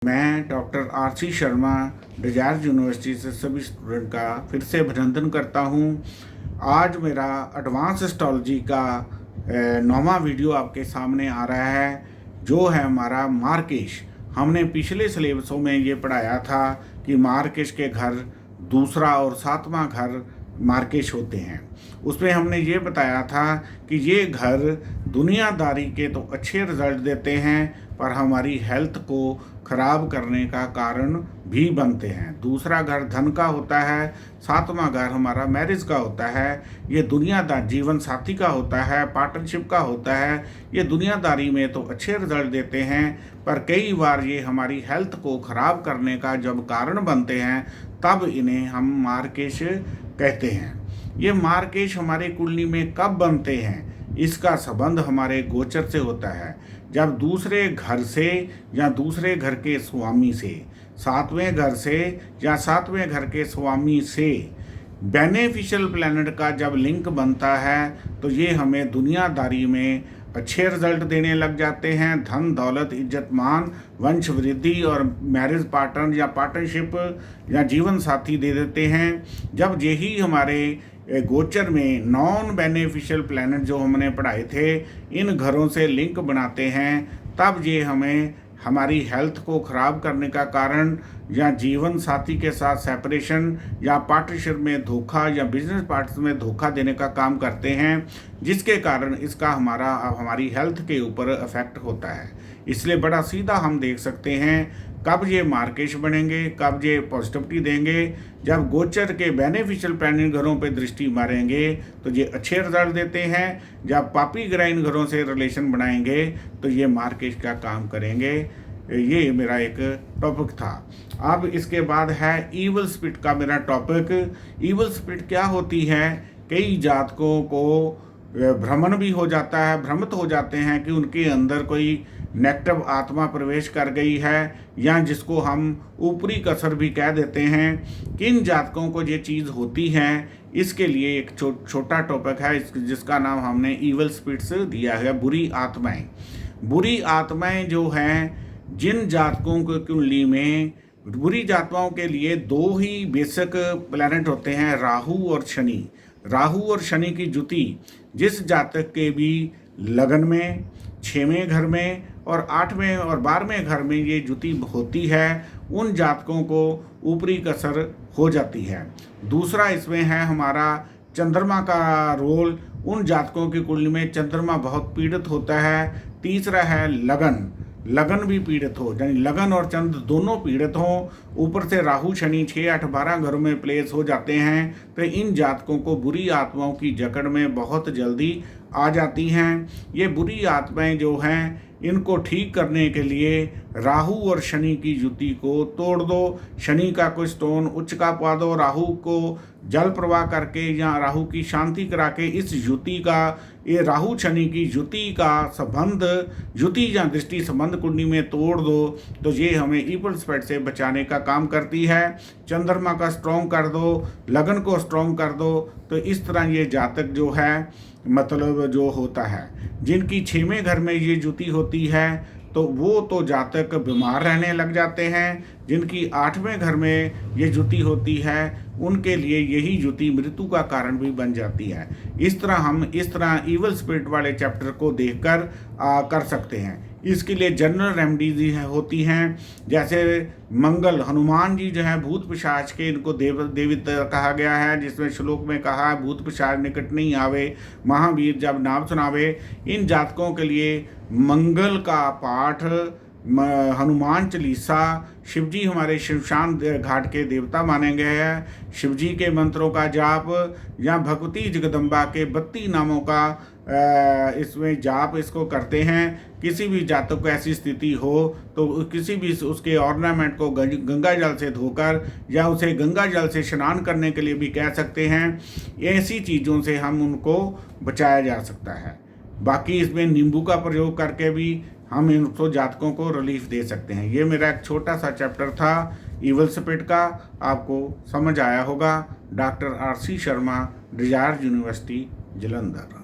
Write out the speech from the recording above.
मैं doctor RC Sharma Desire university से सभी स्टूडेंट का फिर से अभिनंदन करता हूं। आज मेरा एडवांस एस्ट्रोलॉजी का 9वां वीडियो आपके सामने आ रहा है, जो है हमारा मार्केश। हमने पिछले सिलेबसों में ये पढ़ाया था कि मार्केश के घर दूसरा और 7वां घर मार्केश होते हैं। उसमें हमने ये बताया था कि ये घर दुनियादारी के तो अच्छे रिजल्ट देते हैं, पर हमारी हेल्थ को खराब करने का कारण भी बनते हैं। दूसरा घर धन का होता है, 7वां घर हमारा मैरिज का होता है, ये दुनियादार जीवन साथी का होता है, पार्टनरशिप का होता है। ये दुनियादारी में तो अच्छे रिजल्ट देते हैं, पर कई बार ये हमारी हेल्थ को खराब करने का जब कारण बनते हैं, तब इन्हें हम मार्केश कहते हैं। ये मार्केश हमारे कुंडली में कब बनते हैं, इसका संबंध हमारे गोचर से होता है। जब दूसरे घर से या दूसरे घर के स्वामी से, 7वें घर से या 7वें घर के स्वामी से बेनिफिशियल प्लैनेट का जब लिंक बनता है, तो ये हमें दुनियादारी में अच्छे रिजल्ट देने लग जाते हैं। धन दौलत इज्जत मान वंश वृद्धि और मैरिज पार्टनर या पार्टनरशिप या जीवन साथी दे देते हैं। जब यही हमारे गोचर में नॉन बेनिफिशियल प्लैनेट जो हमने पढ़ाए थे, इन घरों से लिंक बनाते हैं, तब ये हमें हमारी हेल्थ को ख़राब करने का कारण या जीवन साथी के साथ सेपरेशन या पार्टनरशिप में धोखा या बिजनेस पार्टनर में धोखा देने का काम करते हैं, जिसके कारण इसका हमारी हेल्थ के ऊपर इफेक्ट होता है। इसलिए बड़ा सीधा हम देख सकते हैं कब ये मार्केश बनेंगे, कब ये पॉजिटिविटी देंगे। जब गोचर के बेनिफिशियल प्लैनेट घरों पे दृष्टि मारेंगे तो ये अच्छे रिजल्ट देते हैं। जब पापी ग्रह इन घरों से रिलेशन बनाएंगे तो ये मार्केश का काम करेंगे। ये मेरा एक टॉपिक था। अब इसके बाद है ईवल स्पिरिट का मेरा टॉपिक। ईवल स्पिरिट क्या होती है? कई जातकों को भ्रमण भी हो जाता है, भ्रमित हो जाते हैं कि उनके अंदर कोई नेगेटिव आत्मा प्रवेश कर गई है, या जिसको हम ऊपरी कसर भी कह देते हैं। किन जातकों को ये चीज़ होती है, इसके लिए एक छोटा टॉपिक है जिसका नाम हमने ईवल स्पिरिट्स दिया है, बुरी आत्माएं। बुरी आत्माएं जो हैं, जिन जातकों के कुंडली में बुरी आत्माओं के लिए 2 ही बेसिक प्लैनेट होते हैं, राहु और शनि। राहु और शनि की जुति जिस जातक के भी लगन में, 6वें घर में और 8वें और 12वें घर में ये जुति होती है, उन जातकों को ऊपरी कसर हो जाती है। दूसरा इसमें है हमारा चंद्रमा का रोल। उन जातकों की कुंडली में चंद्रमा बहुत पीड़ित होता है। तीसरा है लगन, लगन भी पीड़ित हो, यानी लगन और चंद्र दोनों पीड़ित हों। ऊपर से राहु शनि 6, 8, 12 घरों में प्लेस हो जाते हैं, तो इन जातकों को बुरी आत्माओं की जकड़ में बहुत जल्दी आ जाती हैं। ये बुरी आत्माएं जो हैं, इनको ठीक करने के लिए राहु और शनि की युति को तोड़ दो। शनि का कोई स्टोन उच्च का पा दो, राहु को जल प्रवाह करके या राहु की शांति करा के इस युति का, ये राहु शनि की युति का संबंध, युति या दृष्टि संबंध कुंडली में तोड़ दो, तो ये हमें ईवल स्पिरिट से बचाने का काम करती है। चंद्रमा का स्ट्रॉन्ग कर दो, लगन को स्ट्रॉन्ग कर दो, तो इस तरह ये जातक जो है, मतलब जो होता है, जिनकी 6वें घर में ये जुति होती है, तो वो तो जातक बीमार रहने लग जाते हैं। जिनकी 8वें घर में ये जुति होती है, उनके लिए यही जुति मृत्यु का कारण भी बन जाती है। इस तरह ईवल स्पिरिट वाले चैप्टर को देखकर कर सकते हैं। इसके लिए जनरल रेमेडीज होती हैं, जैसे मंगल, हनुमान जी जो है भूत पिशाच के, इनको देवित कहा गया है, जिसमें श्लोक में कहा है भूत पिशाच निकट नहीं आवे, महावीर जब नाम सुनावे। इन जातकों के लिए मंगल का पाठ, हनुमान चालीसा, शिवजी हमारे शमशान घाट के देवता माने गए हैं, शिवजी के मंत्रों का जाप या भगवती जगदम्बा के 32 नामों का इसमें जाप इसको करते हैं। किसी भी जातक को ऐसी स्थिति हो तो किसी भी उसके ऑर्नामेंट को गंगा जल से धोकर या उसे गंगा जल से स्नान करने के लिए भी कह सकते हैं। ऐसी चीज़ों से हम उनको बचाया जा सकता है। बाकी इसमें नींबू का प्रयोग करके भी हम इनको जातकों को रिलीफ दे सकते हैं। ये मेरा एक छोटा सा चैप्टर था ईवल स्पिरिट का, आपको समझ आया होगा। Doctor RC Sharma, Desire university, Jalandhar.